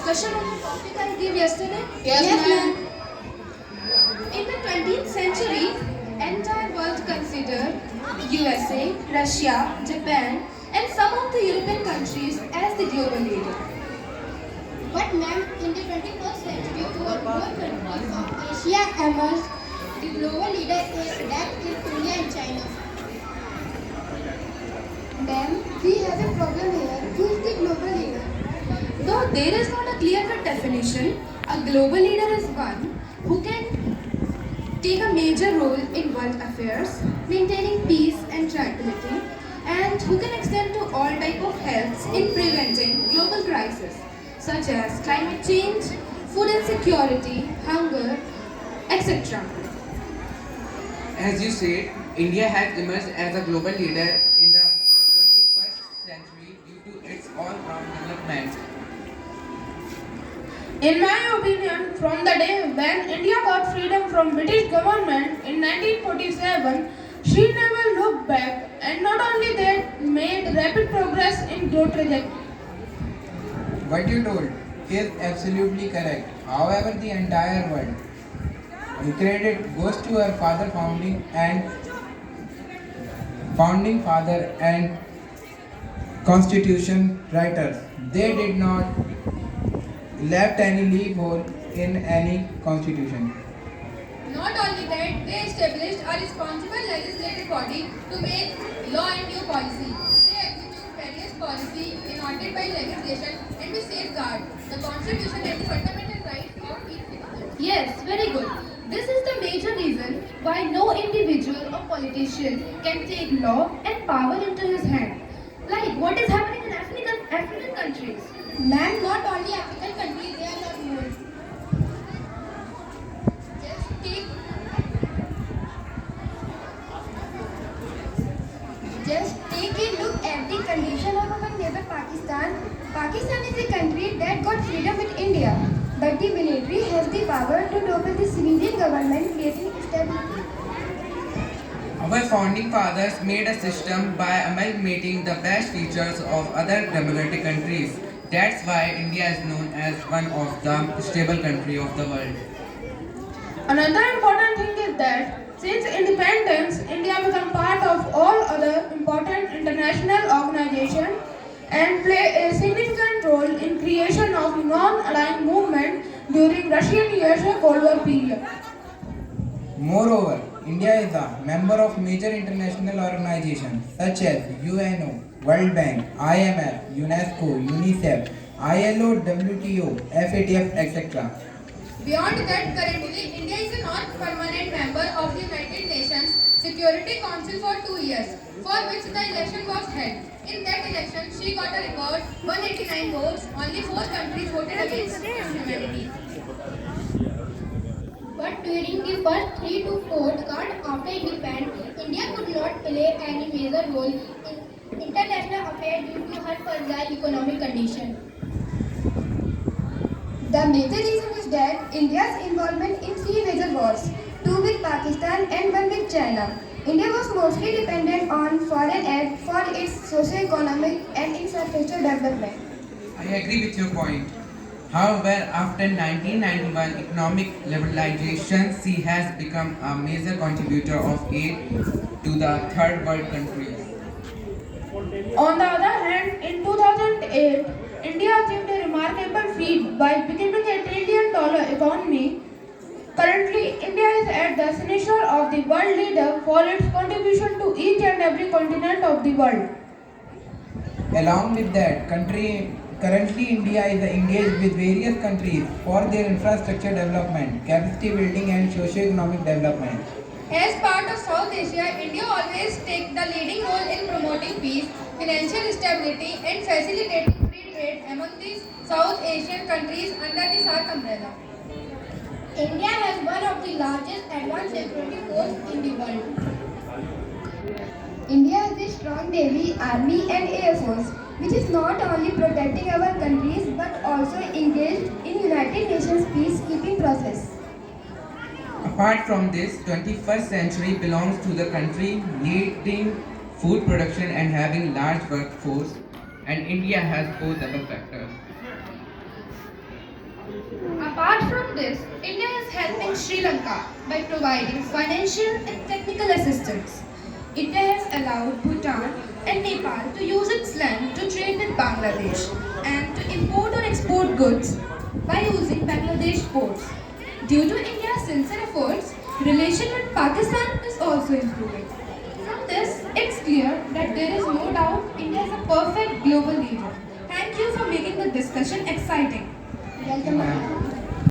discussion on the topic I gave yesterday? Yes, ma'am. In the 20th century, entire world considered USA, Russia, Japan, and some of the European countries as the global leader. But ma'am, in the 21st century, four more countries of Asia emerged. The global leader that is India and China. Ma'am, we have a problem here. Who is the global leader? Though there is not a clear-cut definition, a global leader is one who can take a major role in world affairs, maintaining peace and tranquility, and who can extend to all type of helps in preventing global crises such as climate change, food insecurity, hunger, etc. As you said, India has emerged as a global leader in the 21st century due to its all-round development. In my opinion, from the day when India got freedom from British government in 1947, she never looked back, and not only that, made rapid progress in growth trajectory. What you told is absolutely correct. However, the entire world, the credit goes to her founding father and constitution writers. They did not left any loophole in any constitution. Not only that, they established a responsible legislative body to make law and new policy. They execute various policy enacted by legislation and to safeguard the constitution and the fundamental rights of each citizen. Yes, very good. This is the major reason why no individual or politician can take law and power into his hand. Like what is happening in African countries. Ma'am, not only African countries, there are lot more. Just take a look at the condition of our neighbor Pakistan. Pakistan is a country that got freedom with India, but the military has the power to topple the civilian government, creating instability. Our founding fathers made a system by amalgamating the best features of other democratic countries. That's why India is known as one of the stable countries of the world. Another important thing is that since independence, India became part of all other important international organizations and play a significant role in creation of non-aligned movement during Russian-USA Cold War period. Moreover, India is a member of major international organizations such as UNO, World Bank, IMF, UNESCO, UNICEF, ILO, WTO, FATF, etc. Beyond that, currently, India is a non-permanent member of the United Nations Security Council for 2 years, for which the election was held. In that election, she got a record 189 votes. Only 4 countries voted against humanity. But during the first 3 to 4 decades after independence, India could not play any major role in international affairs due to her fragile economic condition. The major reason is that India's involvement in 3 major wars, 2 with Pakistan and 1 with China. India was mostly dependent on foreign aid for its socio-economic and infrastructure development. I agree with your point. However, after 1991 economic liberalization, she has become a major contributor of aid to the third world countries. On the other hand, in 2008, India achieved a remarkable feat by becoming a trillion-dollar economy. Currently, India is at the signature of the world leader for its contribution to each and every continent of the world. Along with that, currently India is engaged with various countries for their infrastructure development, capacity building and socio-economic development. As part of South Asia, India always takes the leading role in promoting peace, financial stability, and facilitating free trade among these South Asian countries under the SAARC umbrella. India has one of the largest advanced security forces in the world. India has a strong navy, army and air force, which is not only protecting our countries but also engaged in United Nations peacekeeping process. Apart from this, 21st century belongs to the country leading food production and having large workforce, and India has both other factors. Apart from this, India is helping Sri Lanka by providing financial and technical assistance. India has allowed Bhutan and Nepal to use its land to trade with Bangladesh and to import or export goods by using Bangladesh ports. Due to India's sincere efforts, relation with Pakistan is also improving. From this, it's clear that there is no doubt India is a perfect global leader. Thank you for making the discussion exciting. Welcome.